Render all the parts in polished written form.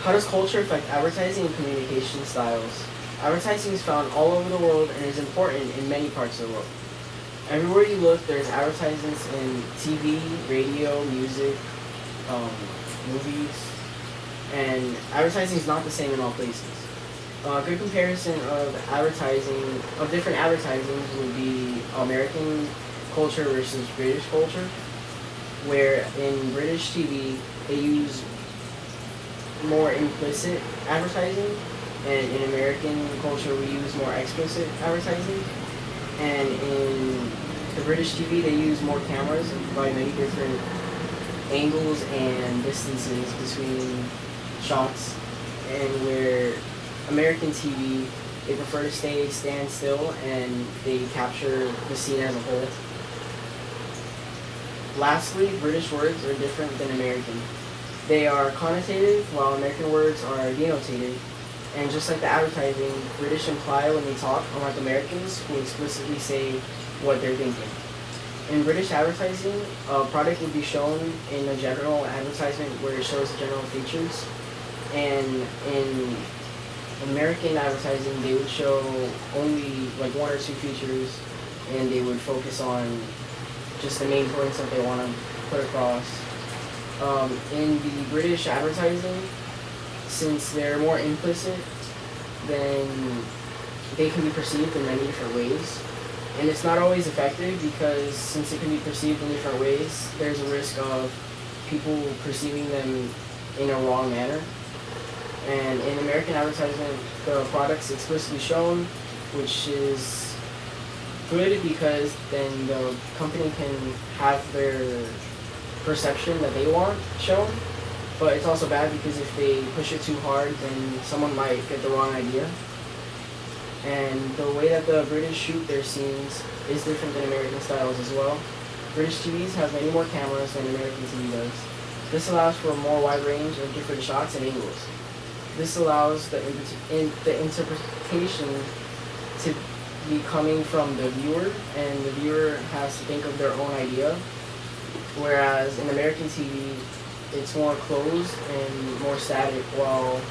How does culture affect advertising and communication styles? Advertising is found all over the world and is important in many parts of the world. Everywhere you look, there's advertisements in TV, radio, music, um, movies, and advertising is not the same in all places. A good comparison of different advertisings would be American culture versus British culture, where in British TV they use more implicit advertising, and in American culture we use more explicit advertising. And in the British TV they use more cameras by many different angles and distances between shots, and where American TV they prefer to stand still and they capture the scene as a whole. Lastly, British words are different than American. They are connotative, while American words are denotative. And just like the advertising, British imply when they talk, unlike Americans who explicitly say what they're thinking. In British advertising, a product would be shown in a general advertisement where it shows the general features. And in American advertising, they would show only like one or two features, and they would focus on just the main points that they want to put across. In the British advertising, since they're more implicit, then they can be perceived in many different ways. And it's not always effective because since it can be perceived in different ways, there's a risk of people perceiving them in a wrong manner. And in American advertisement, the product's explicitly shown, which is good because then the company can have their perception that they want shown. But it's also bad because if they push it too hard, then someone might get the wrong idea. And the way that the British shoot their scenes is different than American styles as well. British TVs have many more cameras than American TV does. This allows for a more wide range of different shots and angles. This allows the interpretation to be coming from the viewer, and the viewer has to think of their own idea. Whereas in American TV, it's more closed and more static while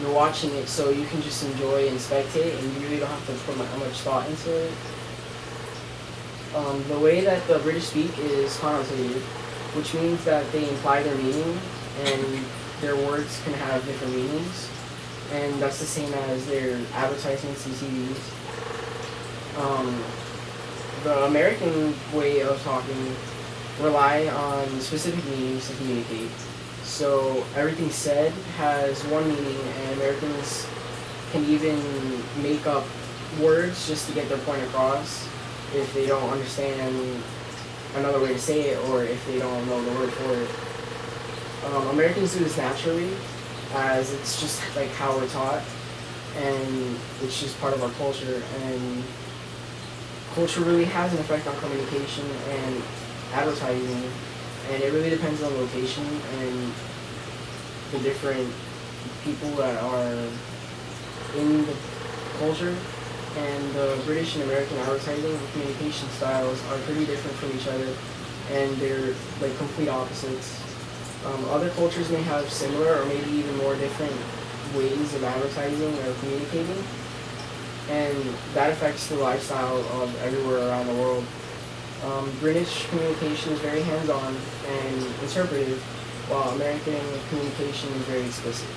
you're watching it, so you can just enjoy and spectate, and you really don't have to put much thought into it. The way that the British speak is connotative, which means that they imply their meaning, and their words can have different meanings, and that's the same as their advertisements and TVs. The American way of talking rely on specific meanings to communicate. So everything said has one meaning, and Americans can even make up words just to get their point across if they don't understand another way to say it, or if they don't know the word for it. Americans do this naturally, as it's just like how we're taught, and it's just part of our culture. And culture really has an effect on communication and advertising, and it really depends on location and the different people that are in the culture. And the British and American advertising and communication styles are pretty different from each other, and they're like complete opposites. Other cultures may have similar or maybe even more different ways of advertising or communicating, and that affects the lifestyle of everywhere around the world. British communication is very hands-on and interpretive, while American communication is very explicit.